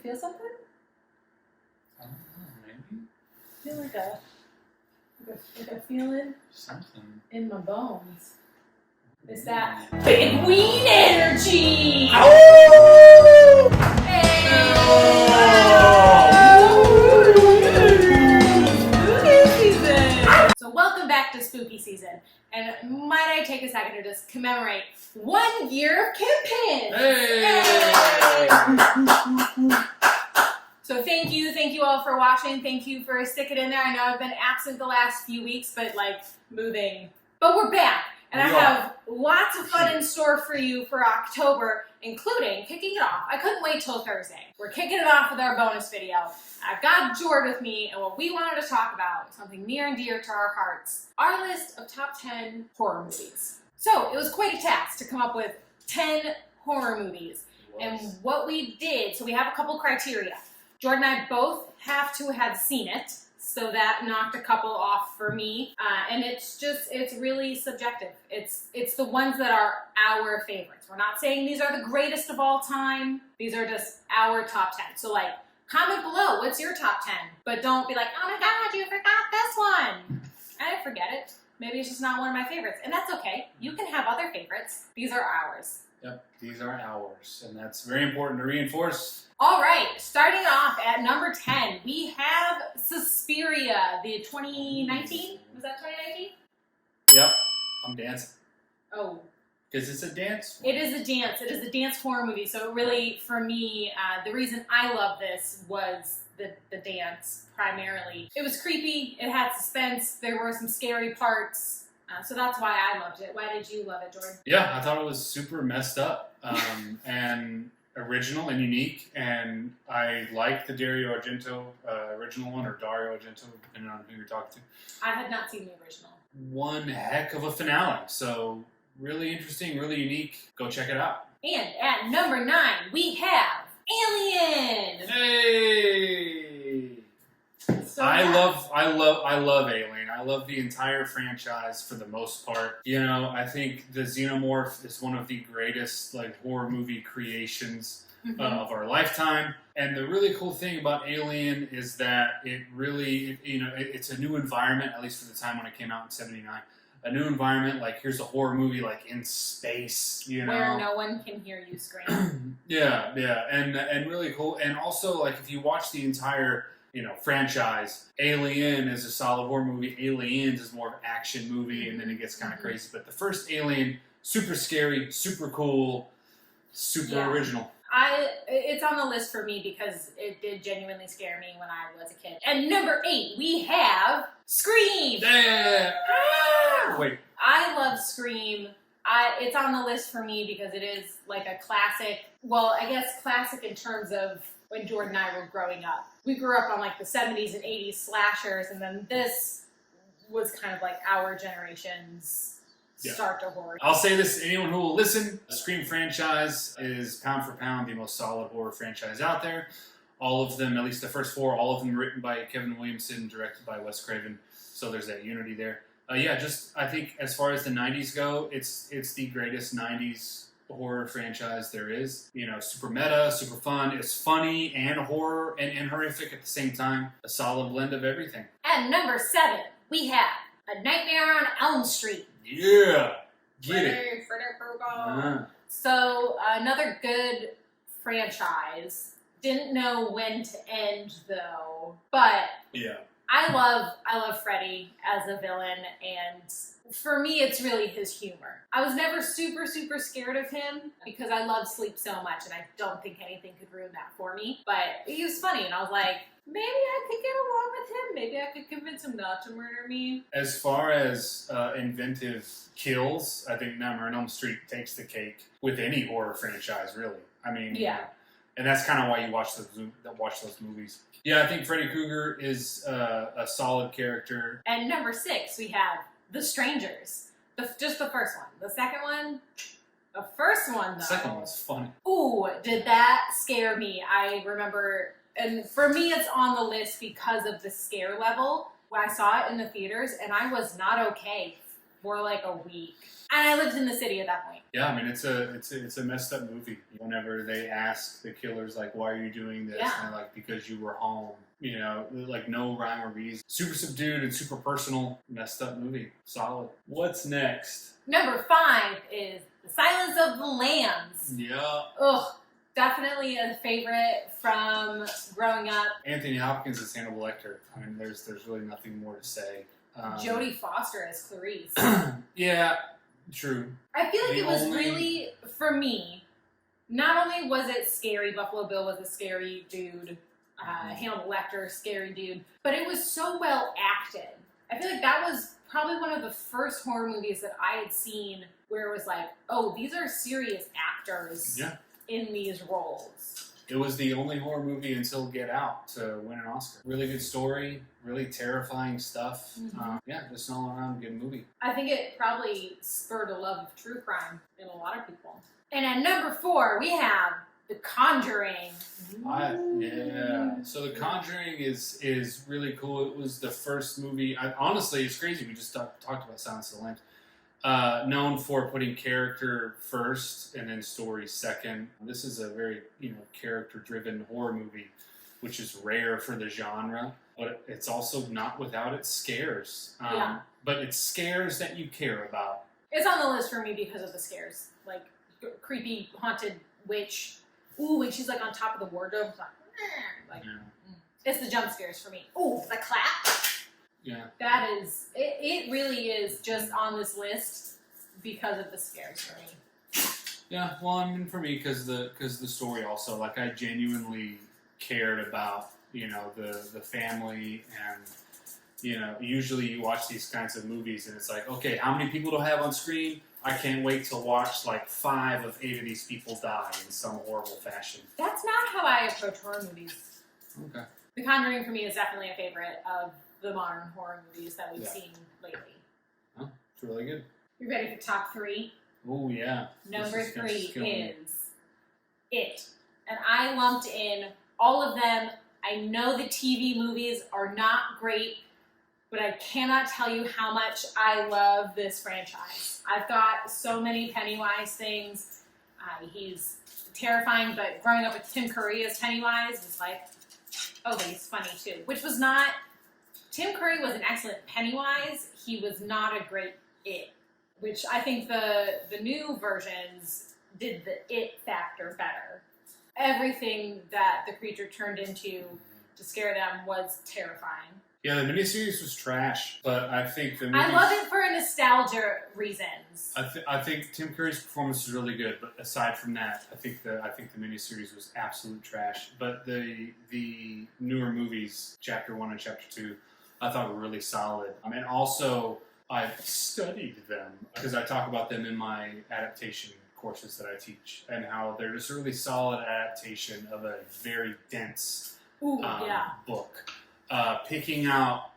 feel something? I don't know, maybe? I feel like a feeling Something. in my bones. Is that big ween energy? Oh! Hey! So welcome back to spooky season. And might I take a second to just commemorate 1 year of Kidpins? Hey! So thank you all for watching. Thank you for sticking in there. I know I've been absent the last few weeks, but like moving. But we're back. And I have lots of fun in store for you for October, including kicking it off. I couldn't wait till Thursday. We're kicking it off with our bonus video. I've got Jord with me, and what we wanted to talk about, something near and dear to our hearts, our list of top 10 horror movies. So it was quite a task to come up with 10 horror movies. And what we did, so we have a couple criteria. Jord and I both have to have seen it. So that knocked a couple off for me, and it's really subjective. It's the ones that are our favorites. We're not saying these are the greatest of all time. These are just our top 10. So like, comment below, what's your top 10? But don't be like, oh my God, you forgot this one. I didn't forget it. Maybe it's just not one of my favorites, and that's okay. You can have other favorites. These are ours. Yep, these are ours, and that's very important to reinforce. All right, starting off at number 10, we have Suspiria, the 2019? Was that 2019? Yep, I'm dancing. Oh. Because it's a dance. It is a dance. It is a dance horror movie. So really, for me, the reason I love this was the dance, primarily. It was creepy. It had suspense. There were some scary parts. So that's why I loved it. Why did you love it, Jordan? Yeah, I thought it was super messed up and original and unique, and I like the Dario Argento original one, or Dario Argento, depending on who you're talking to. I had not seen the original. One heck of a finale, so really interesting, really unique. Go check it out. And at number 9, we have Alien! Hey! So I love Alien. I love the entire franchise for the most part. You know, I think the Xenomorph is one of the greatest like horror movie creations of our lifetime. And the really cool thing about Alien is that it really, it's a new environment, at least for the time when it came out in '79. A new environment, like here's a horror movie like in space, where no one can hear you scream. yeah, and really cool. And also, like if you watch the entire franchise, Alien is a solid horror movie. Aliens is more of an action movie, and then it gets kind of crazy. But the first Alien, super scary, super cool, super original. It's on the list for me because it did genuinely scare me when I was a kid. And number 8, we have Scream! Yeah. Wait. I love Scream. It's on the list for me because it is like a classic. Well, I guess classic in terms of when Jordan and I were growing up. We grew up on like the 70s and 80s slashers, and then this was kind of like our generation's start to horror. I'll say this to anyone who will listen. The Scream franchise is pound for pound the most solid horror franchise out there. All of them, at least the first 4, all of them written by Kevin Williamson, directed by Wes Craven. So there's that unity there. I think as far as the 90s go, it's the greatest 90s horror franchise there is. Super meta, super fun. It's funny and horror and horrific at the same time. A solid blend of everything. At number 7, we have A Nightmare on Elm Street. Yeah, get it. So another good franchise. Didn't know when to end though, but I love Freddy as a villain, and for me it's really his humor. I was never super scared of him because I love Sleep so much, and I don't think anything could ruin that for me. But he was funny, and I was like, maybe I could get along with him. Maybe I could convince him not to murder me. As far as inventive kills, I think Nightmare on Elm Street takes the cake with any horror franchise, really. I mean, and that's kind of why you watch those movies. Yeah, I think Freddy Krueger is a solid character. And number 6, we have The Strangers. Just the first one. The second one, the first one though. The second one's funny. Ooh, did that scare me? I remember, and for me it's on the list because of the scare level. When I saw it in the theaters, and I was not okay for like a week. And I lived in the city at that point. Yeah, I mean, it's a messed up movie. Whenever they ask the killers, like, why are you doing this? Yeah. And they're like, because you were home. You know, like no rhyme or reason. Super subdued and super personal. Messed up movie. Solid. What's next? Number 5 is The Silence of the Lambs. Yeah. Ugh, definitely a favorite from growing up. Anthony Hopkins is Hannibal Lecter. I mean, there's really nothing more to say. Jodie Foster as Clarice. Yeah, true. I feel like it was really, for me, not only was it scary, Buffalo Bill was a scary dude, Hannibal Lecter, scary dude, but it was so well acted. I feel like that was probably one of the first horror movies that I had seen where it was like, oh, these are serious actors in these roles. It was the only horror movie until Get Out to win an Oscar. Really good story, really terrifying stuff. Yeah, just an all-around good movie. I think it probably spurred a love of true crime in a lot of people. And at number 4, we have The Conjuring. Yeah. So The Conjuring is really cool. It was the first movie. Honestly, it's crazy. We just talked about Silence of the Lambs. Known for putting character first and then story second. This is a very character-driven horror movie, which is rare for the genre. But it's also not without its scares. But it's scares that you care about. It's on the list for me because of the scares, like creepy haunted witch. Ooh, and she's like on top of the wardrobe, It's the jump scares for me. Ooh, the clap. Yeah. That is, it really is just on this list because of the scares for me. Yeah, well, I mean, for me, because the story also, like, I genuinely cared about, the family, and, usually you watch these kinds of movies and it's like, okay, how many people do I have on screen? I can't wait to watch, like, 5 of 8 of these people die in some horrible fashion. That's not how I approach horror movies. Okay. The Conjuring for me is definitely a favorite of the modern horror movies that we've seen lately. Oh, it's really good. You ready for top 3? Oh, yeah. Number 3 is It. And I lumped in all of them. I know the TV movies are not great, but I cannot tell you how much I love this franchise. I've got so many Pennywise things. He's terrifying, but growing up with Tim Curry as Pennywise was like, oh, but he's funny too. Which was not... Tim Curry was an excellent Pennywise. He was not a great It. Which I think the new versions did the It factor better. Everything that the creature turned into to scare them was terrifying. Yeah, the miniseries was trash, but I think the movies, I love it for nostalgia reasons. I think Tim Curry's performance was really good, but aside from that, I think the miniseries was absolute trash. But the newer movies, Chapter 1 and Chapter 2, I thought were really solid. And also, I've studied them because I talk about them in my adaptation courses that I teach, and how they're just a really solid adaptation of a very dense book. Picking out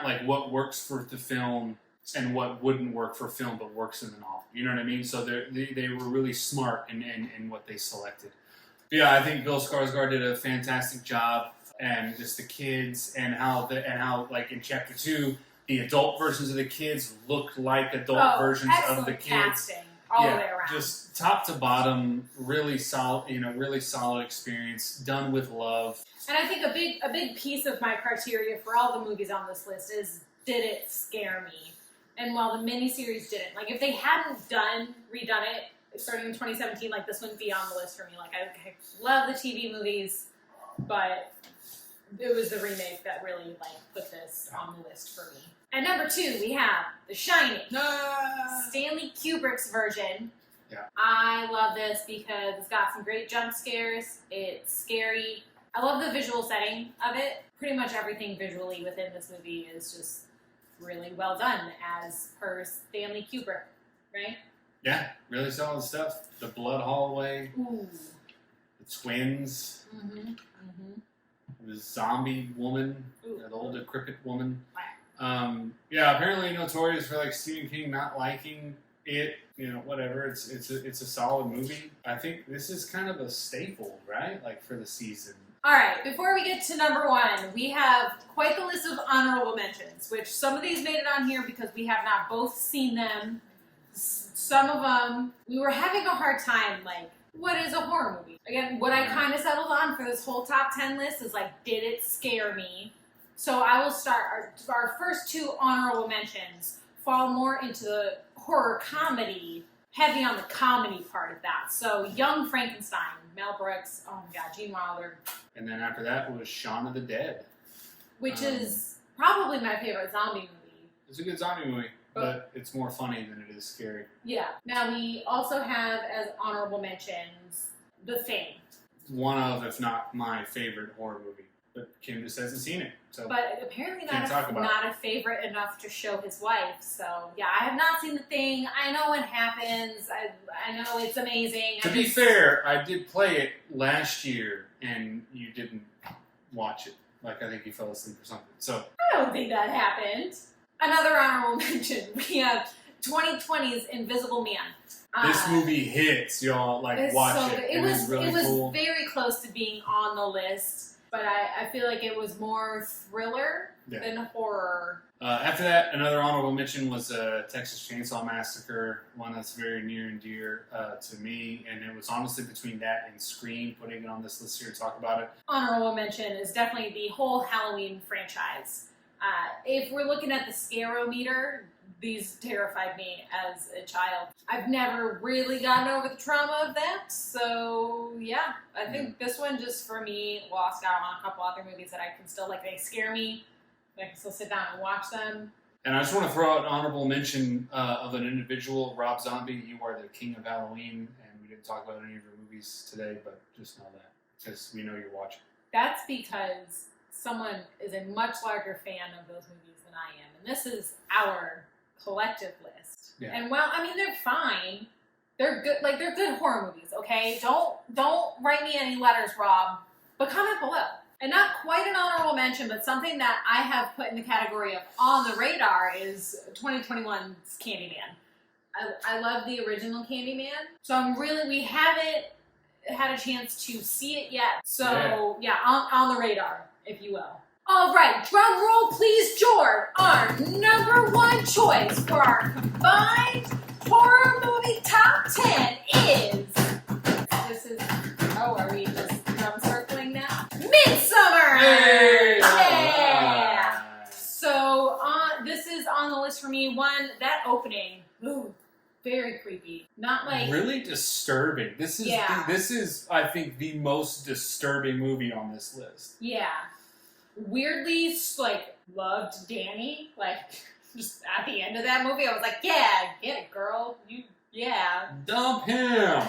like what works for the film and what wouldn't work for film but works in the novel. You know what I mean? So they were really smart in what they selected. But yeah, I think Bill Skarsgård did a fantastic job, and just the kids and how like in Chapter 2, the adult versions of the kids looked like adult versions of the kids. Casting all the way around. Just top to bottom, really solid. Really solid experience done with love. And I think a big piece of my criteria for all the movies on this list is, did it scare me? And while the miniseries didn't, like if they hadn't redone it starting in 2017, like this wouldn't be on the list for me. Like I love the TV movies, but it was the remake that really like put this on the list for me. At number 2, we have The Shining. Stanley Kubrick's version. Yeah. I love this because it's got some great jump scares. It's scary. I love the visual setting of it. Pretty much everything visually within this movie is just really well done, as per Stanley Kubrick, right? Yeah, really solid stuff. The blood hallway. Ooh. The twins. The zombie woman. The old decrepit woman. Yeah, apparently notorious for like Stephen King not liking it. Whatever. It's a solid movie. I think this is kind of a staple, right? Like for the season. All right, before we get to number 1, we have quite the list of honorable mentions, which some of these made it on here because we have not both seen them. Some of them, we were having a hard time, like, what is a horror movie? Again, what I kind of settled on for this whole top 10 list is, like, did it scare me? So I will start, our first 2 honorable mentions fall more into the horror comedy, heavy on the comedy part of that. So Young Frankenstein, Mel Brooks, oh my god, Gene Wilder. And then after that was Shaun of the Dead. Which is probably my favorite zombie movie. It's a good zombie movie, but it's more funny than it is scary. Yeah. Now we also have as honorable mentions The Thing. One of, if not my favorite horror movie. But Kim just hasn't seen it. So But apparently Can't talk about not a favorite enough to show his wife. So yeah, I have not seen The Thing. I know what happens. I know it's amazing. To be fair, I did play it last year, and you didn't watch it. Like, I think you fell asleep or something. So I don't think that happened. Another honorable mention. We have 2020's Invisible Man. this movie hits, y'all. Like, watch so it. good. It is really cool. Very close to being on the list. But I feel like it was more thriller than horror. After that, another honorable mention was Texas Chainsaw Massacre, one that's very near and dear to me. And it was honestly between that and Scream, putting it on this list here to talk about it. Honorable mention is definitely the whole Halloween franchise. If we're looking at the scarometer, these terrified me as a child. I've never really gotten over the trauma of that, so yeah. I think this one just, for me, lost out on a couple other movies that I can still, like, they scare me, but I can still sit down and watch them. And I just want to throw out an honorable mention of an individual, Rob Zombie. You are the king of Halloween, and we didn't talk about any of your movies today, but just know that, because we know you're watching. That's because someone is a much larger fan of those movies than I am, and this is our collective list. Yeah. And well, I mean, they're fine. They're good, like, they're good horror movies, okay? Don't write me any letters, Rob, but comment below. And not quite an honorable mention, but something that I have put in the category of on the radar is 2021's Candyman. I love the original Candyman, so we haven't had a chance to see it yet. So yeah, on the radar, if you will. All right, drum roll please, George. Our number 1 choice for our combined horror movie top 10 is... are we just drum circling now? Midsummer! Hey! Yeah! So, this is on the list for me. One, that opening, ooh, very creepy. Not like... Really disturbing. This is, I think, the most disturbing movie on this list. Yeah. Weirdly, like, loved Danny. Like, just at the end of that movie, I was like, yeah, get it, girl. Dump him!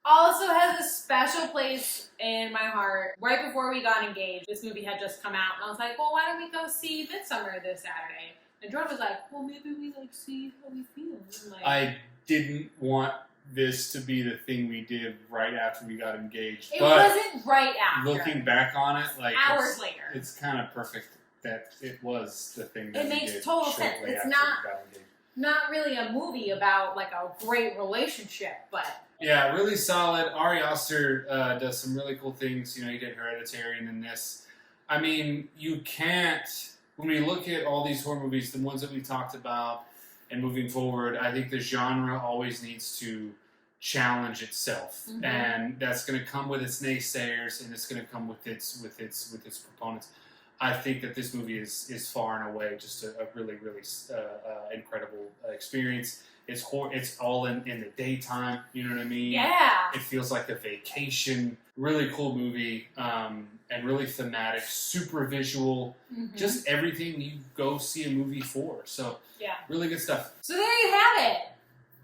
Also has a special place in my heart. Right before we got engaged, this movie had just come out, and I was like, well, why don't we go see Midsummer this Saturday? And Jordan was like, well, maybe we, like, see how we feel. And like, I didn't want this to be the thing we did right after we got engaged. It but wasn't right after. looking back on it, like, hours later. It's kind of perfect that it was the thing that It we makes did total sense. shortly It's after not- we got engaged. Not really a movie about, like, a great relationship, but... Yeah, really solid. Ari Aster does some really cool things. You know, he did Hereditary and then this. I mean, you can't... When we look at all these horror movies, the ones that we talked about, and moving forward, I think the genre always needs to challenge itself, and that's going to come with its naysayers, and it's going to come with its proponents. I think that this movie is far and away just a really, really incredible experience. It's all in the daytime, you know what I mean? Yeah. It feels like a vacation. Really cool movie, and really thematic, super visual, just everything you go see a movie for. So, yeah, really good stuff. So there you have it.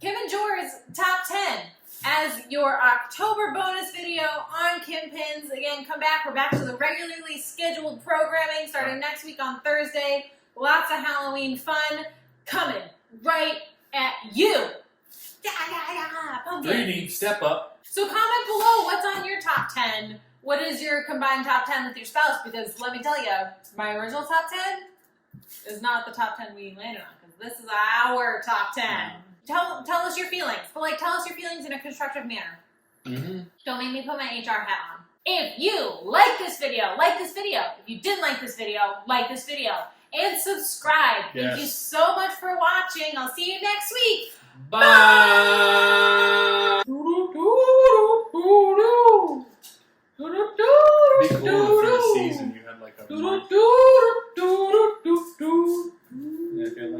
Kim and Jor's top 10 as your October bonus video on Kim Pins. Again, come back. We're back to the regularly scheduled programming starting next week on Thursday. Lots of Halloween fun coming right at you. 3D, step up. So comment below what's on your top 10. What is your combined top 10 with your spouse? Because let me tell you, my original top 10 is not the top 10 we landed on. Because this is our top 10. Tell us your feelings. But, like, tell us your feelings in a constructive manner. Don't make me put my HR hat on. If you like this video, like this video. If you didn't like this video, like this video. And subscribe. Yes. Thank you so much for watching. I'll see you next week. Bye! It'd be cool if for the season you had like a